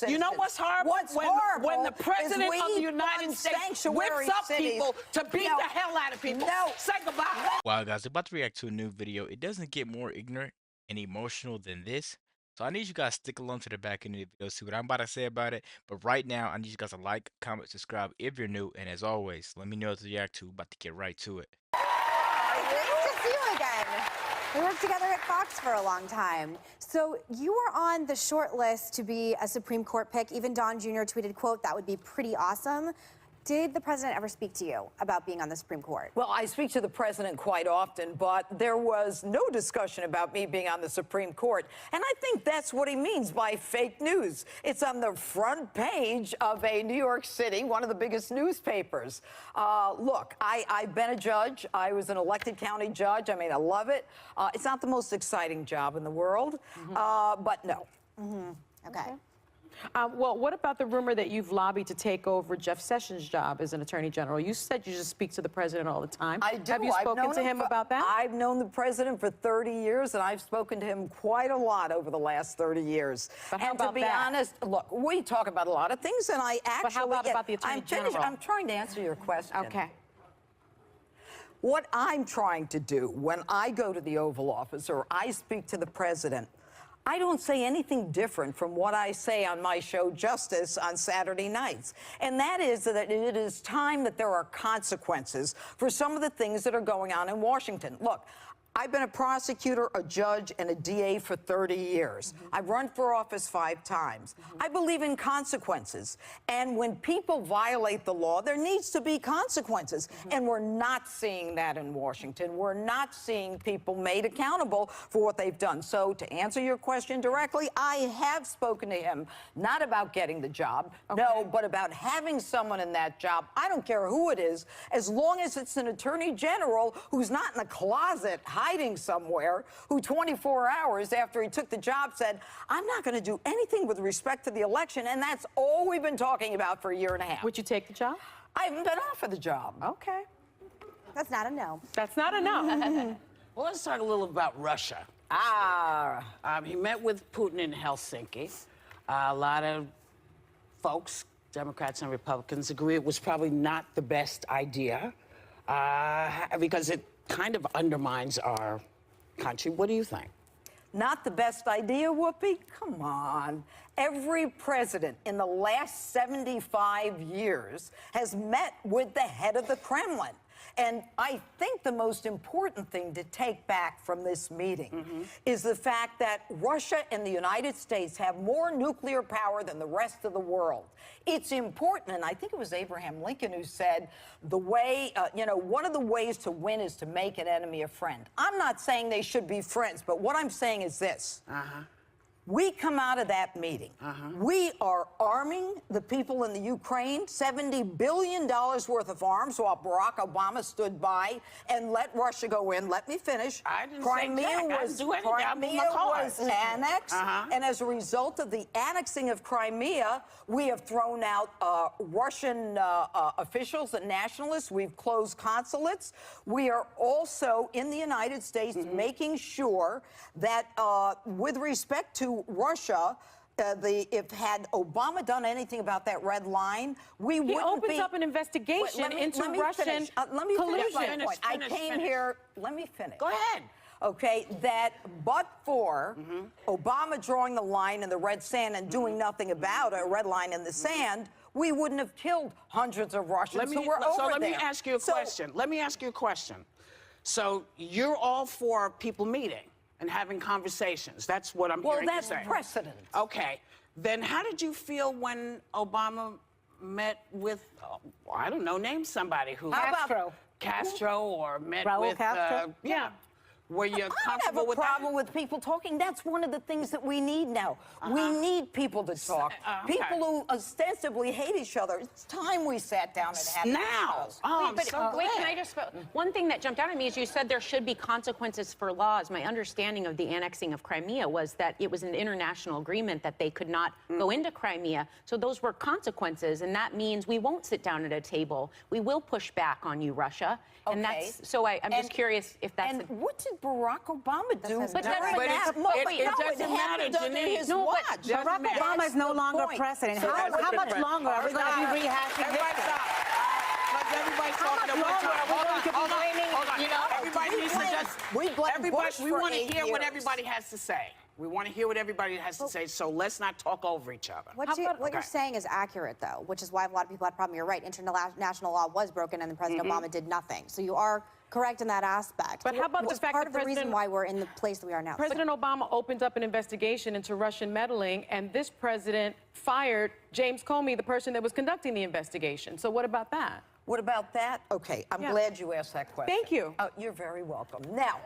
You know what's horrible? What's horrible when the president of the United States whips up people to beat the hell out of people. No. Say goodbye. Wow, guys, I'm about to react to a new video. It doesn't get more ignorant and emotional than this. So I need you guys to stick along to the back end of the video, see what I'm about to say about it. But right now, I need you guys to like, comment, subscribe if you're new. And as always, let me know what to react to. About to get right to it. Great to see you again. We worked together at Fox for a long time. So you were on the short list to be a Supreme Court pick. Even Don Jr. tweeted, quote, "That would be pretty awesome." Did the president ever speak to you about being on the Supreme Court? Well, I speak to the president quite often, but there was no discussion about me being on the Supreme Court. And I think that's what he means by fake news. It's on the front page of a New York City, one of the biggest newspapers. Look, I've been a judge. I was an elected county judge. I mean, I love it. It's not the most exciting job in the world, but no. Okay. Well, what about the rumor that you've lobbied to take over Jeff Sessions' job as an attorney general? You said you just speak to the president all the time. I do. Have you spoken to him about that? I've known the president for 30 years, and I've spoken to him quite a lot over the last 30 years. But how and about to be that? honest, look, we talk about a lot of things, and I actually... But how about the attorney general? I'm trying to answer your question. Okay. What I'm trying to do when I go to the Oval Office or I speak to the president, I don't say anything different from what I say on my show, Justice, on Saturday nights. And that is that it is time that there are consequences for some of the things that are going on in Washington. Look, I've been a prosecutor, a judge, and a DA for 30 years. I've run for office 5 times. I believe in consequences. And when people violate the law, there needs to be consequences. And we're not seeing that in Washington. We're not seeing people made accountable for what they've done. So to answer your question directly, I have spoken to him, not about getting the job, no, but about having someone in that job. I don't care who it is, as long as it's an attorney general who's not in a closet hiding somewhere, who 24 hours after he took the job said, "I'm not going to do anything with respect to the election," and that's all we've been talking about for a year and a half. Would you take the job? I haven't been offered the job. Okay. That's not a no. That's not a no. Well, let's talk a little about Russia. He met with Putin in Helsinki. A lot of folks, Democrats and Republicans, agree it was probably not the best idea because it kind of undermines our country. What do you think? Not the best idea, Whoopi? Come on. Every president in the last 75 years has met with the head of the Kremlin. And I think the most important thing to take back from this meeting is the fact that Russia and the United States have more nuclear power than the rest of the world. It's important, and I think it was Abraham Lincoln who said, the way, one of the ways to win is to make an enemy a friend. I'm not saying they should be friends, but what I'm saying is this. We come out of that meeting. We are arming the people in the Ukraine, $70 billion worth of arms, while Barack Obama stood by and let Russia go in. Let me finish. I didn't Crimea say Jack. was, Crimea was annexed, and as a result of the annexing of Crimea, we have thrown out Russian officials and nationalists. We've closed consulates. We are also, in the United States, making sure that with respect to Russia, if had Obama done anything about that red line, we wouldn't be... He opens up an investigation into Russian collusion. I came here... Let me finish. Go ahead. Okay, that but for Obama drawing the line in the red sand and doing nothing about a red line in the sand, we wouldn't have killed hundreds of Russians who were over there. So let me ask you a question. Let me ask you a question. So you're all for people meeting and having conversations. That's what I'm hearing you say. Well, that's precedent. Okay. Then how did you feel when Obama met with, I don't know, name somebody who... Castro or met Raul with... Castro? Yeah. Were you comfortable with that? I don't have a problem with people talking. That's one of the things that we need now. We need people to talk. People who ostensibly hate each other. It's time we sat down and had now. Wait, can I just... One thing that jumped out at me is you said there should be consequences for laws. My understanding of the annexing of Crimea was that it was an international agreement that they could not go into Crimea. So those were consequences, and that means we won't sit down at a table. We will push back on you, Russia. And that's... So I'm just curious if that's... And what did did Barack Obama do? But that- during but that it's- moment? it doesn't hadn't matter, done Jeanine. his No, but watch. doesn't Barack matter. Obama is no That's the longer point. president. So How that's much different. longer are we going to be rehashing Everybody history? stop. Everybody's talking at one longer time. are we Hold going on, to be hold on, blaming, hold on. you know, Everybody needs to just. we blame everybody, Bush we for want to 8 hear what years. everybody has to say. We want to hear what everybody has to say. So let's not talk over each other. What you're saying is accurate, though, which is why a lot of people had a problem. You're right. International law was broken, and then President Obama did nothing. So you are correct in that aspect. But how about which the is fact part that of the reason why we're in the place that we are now? President Obama opened up an investigation into Russian meddling, and this president fired James Comey, the person that was conducting the investigation. So what about that? What about that? Okay, I'm glad you asked that question. Thank you. Oh, you're very welcome. Now,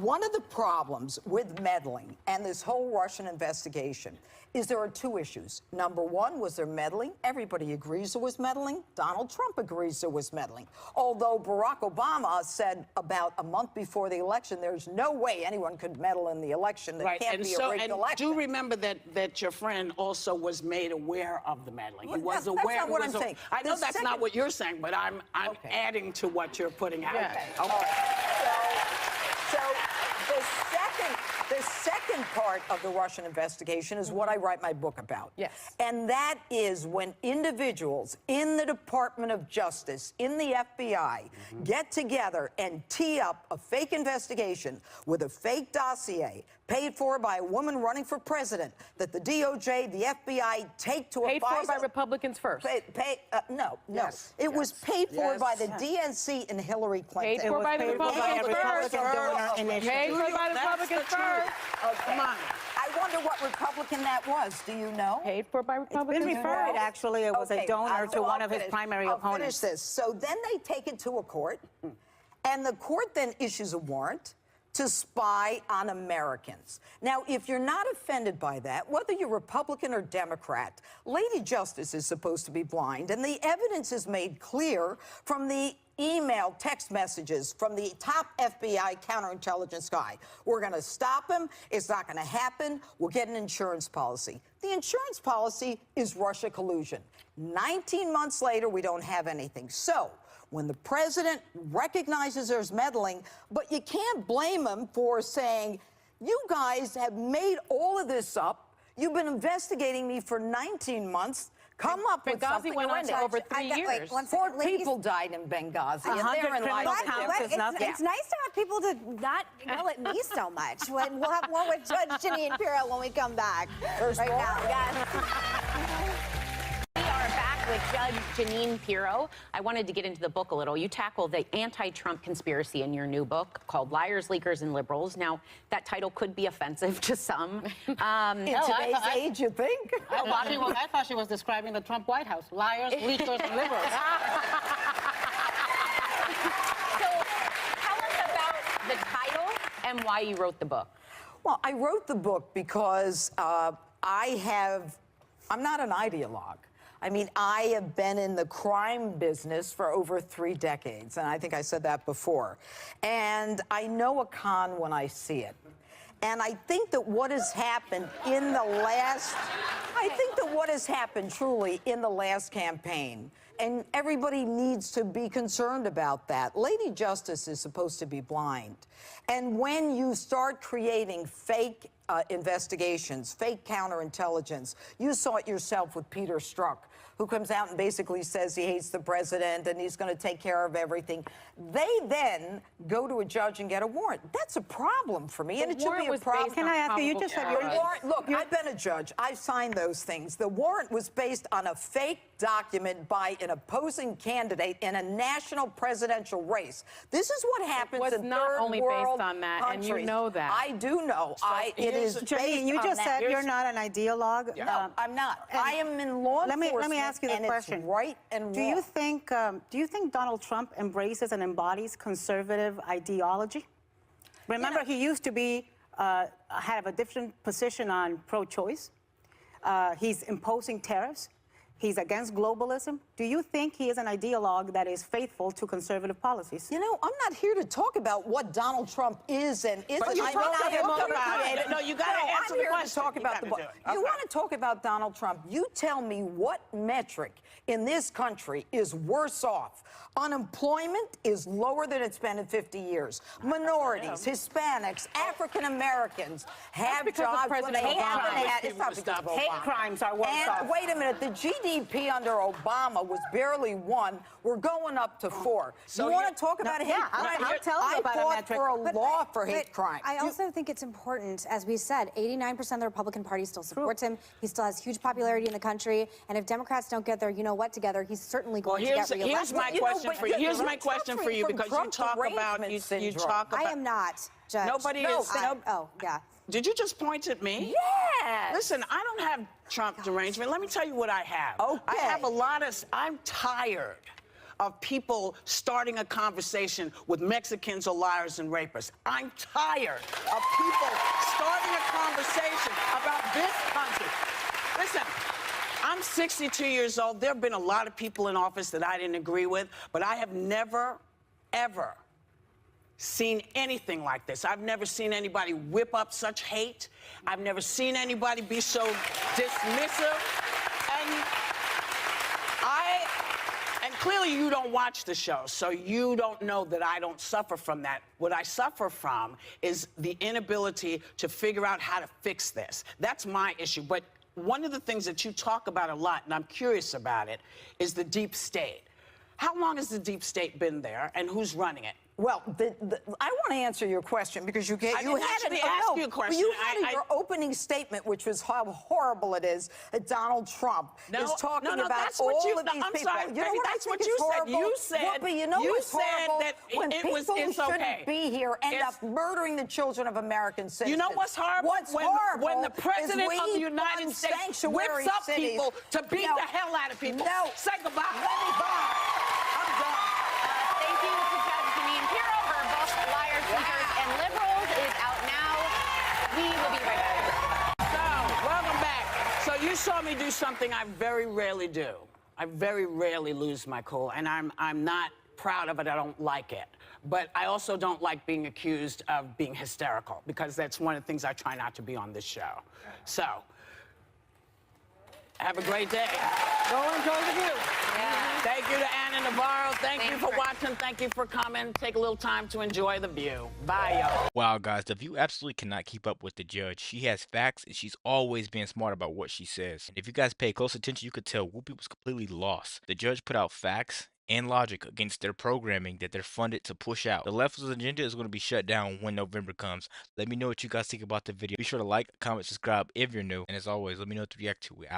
one of the problems with meddling and this whole Russian investigation is there are 2 issues. Number 1, was there meddling? Everybody agrees there was meddling. Donald Trump agrees there was meddling. Although Barack Obama said about a month before the election, there's no way anyone could meddle in the election. There can't be a rigged election. do remember that your friend also was made aware of the meddling. He was that's aware. not what I'm saying. I know The that's second- not what you're saying, but I'm Okay. adding to what you're putting out. Yeah. Okay. So the second part of the Russian investigation is what I write my book about. Yes. And that is when individuals in the Department of Justice, in the FBI, get together and tee up a fake investigation with a fake dossier paid for by a woman running for president that the DOJ, the FBI take to Paid a for by Republicans first. No. Yes, It was paid for yes. by the DNC and Hillary Clinton. Paid for by the paid for by a Republicans first. Republican donor initiative. Paid for by the That's Republicans the truth. first. Okay. Come on. I wonder what Republican that was. Do you know? Paid for by Been Republicans referred, first. actually, it was a donor to one of his primary I'll opponents. finish this. So then they take it to a court, and the court then issues a warrant to spy on Americans. Now, if you're not offended by that, whether you're Republican or Democrat, Lady Justice is supposed to be blind, and the evidence is made clear from the email, text messages from the top FBI counterintelligence guy. We're going to stop him. It's not going to happen. We'll get an insurance policy. The insurance policy is Russia collusion. 19 months later, we don't have anything. So when the president recognizes there's meddling, but you can't blame him for saying, you guys have made all of this up. You've been investigating me for 19 months. Come up with Benghazi something went on for horrendous. over 3 years. Wait, one Four second, ladies. people died in Benghazi, and 100 therein lies criminal the counts difference. is nothing. It's nice to have people to not yell at me so much. We'll have more with Judge Jeanine Pirro when we come back. There's right more? now, yes. We are back with Judge Jeanine Pirro. I wanted to get into the book a little. You tackle the anti-Trump conspiracy in your new book called Liars, Leakers, and Liberals. Now, that title could be offensive to some. In today's age, you think? I thought she was describing the Trump White House. Liars, leakers, and liberals. So, tell us about the title and why you wrote the book. Well, I wrote the book because I'm not an ideologue. I mean, I have been in the crime business for over 3 decades, and I think I said that before. And I know a con when I see it. And I think that what has happened truly in the last campaign, and everybody needs to be concerned about that. Lady Justice is supposed to be blind. And when you start creating fake investigations, fake counterintelligence, you saw it yourself with Peter Strzok, who comes out and basically says he hates the president and he's going to take care of everything. They then go to a judge and get a warrant. That's a problem for me, and it should be a problem. Can I ask you, you just said The warrant, look, I've been a judge. I've signed those things. The warrant was based on a fake document by an opposing candidate in a national presidential race. This is what happens was in not third only world based on that, and you countries. know that. I do know. It is based Jeanine, you on just that. said you're not an ideologue. No, I'm not. I am in law Let enforcement. me ask you the and question. It's right and Do wrong. you think Donald Trump embraces and embodies conservative ideology? Remember, he used to be have a different position on pro-choice. He's imposing tariffs. He's against globalism. Do you think he is an ideologue that is faithful to conservative policies? You know, I'm not here to talk about what Donald Trump is and isn't. But you talked to him about it. No, you gotta answer the question. I'm here to talk about the book. You want to talk about Donald Trump? You tell me what metric in this country is worse off. Unemployment is lower than it's been in 50 years. Minorities, Hispanics, African Americans have because of jobs when President they haven't Obama. had. It's not because of Hate Obama. crimes are worse off. And wait a minute, the GDP under Obama was barely 1. We're going up to 4. So you want to talk about hate yeah, crime? I'll tell you I about a fought metric. for a law for hate crime. I also think it's important, as we said, 89% of the Republican Party still supports him. He still has huge popularity in the country. And if Democrats don't get their you-know-what together, he's certainly going to get reelected. Here's my question for you. Here's my question for you, because you talk about you talk about. I am not, Judge. Nobody is. Oh, yeah. Did you just point at me? Yes. Listen, I don't have Trump derangement. Let me tell you what I have. Okay. I have a lot of. I'm tired of people starting a conversation with Mexicans or liars and rapists. I'm tired of people starting a conversation about this country. Listen, I'm 62 years old. There have been a lot of people in office that I didn't agree with, but I have never, ever seen anything like this. I've never seen anybody whip up such hate. I've never seen anybody be so dismissive. And clearly you don't watch the show, so you don't know that I don't suffer from that. What I suffer from is the inability to figure out how to fix this. That's my issue. But one of the things that you talk about a lot, and I'm curious about it, is the deep state. How long has the deep state been there, and who's running it? Well, I want to answer your question because you didn't actually ask you a question. You had your opening statement, which was how horrible it is that Donald Trump is talking about that's all what you, of these I'm people. sorry, You know baby, what that's I think what you is said. horrible? You said, Whoopi, you know you what's said horrible? that When it people was, who it's shouldn't okay. be here end up murdering the children of American citizens. You know what's horrible? What's horrible when the president is of the we United fund States sanctuary whips up cities. people to beat No. the hell out of people. No. Say goodbye. Let me go. I'm done. Thank you to Judge Jeanine Pirro. Her book, Liars, Thinkers, and Liberals, is out now. We will be right back. So, welcome back. So you saw me do something I very rarely do. I very rarely lose my cool, and I'm not proud of it. I don't like it. But I also don't like being accused of being hysterical, because that's one of the things I try not to be on this show. So, have a great day. Go enjoy the view. Thank you to Anna Navarro. Thank you Thanks for for- watching. Thank you for coming. Take a little time to enjoy the view. Bye, y'all. Wow, guys, The View absolutely cannot keep up with the judge. She has facts, and she's always being smart about what she says. And if you guys pay close attention, you could tell Whoopi was completely lost. The judge put out facts and logic against their programming that they're funded to push out. The left's agenda is going to be shut down when November comes. Let me know what you guys think about the video. Be sure to like, comment, subscribe if you're new. And as always, let me know what to react to. We're out.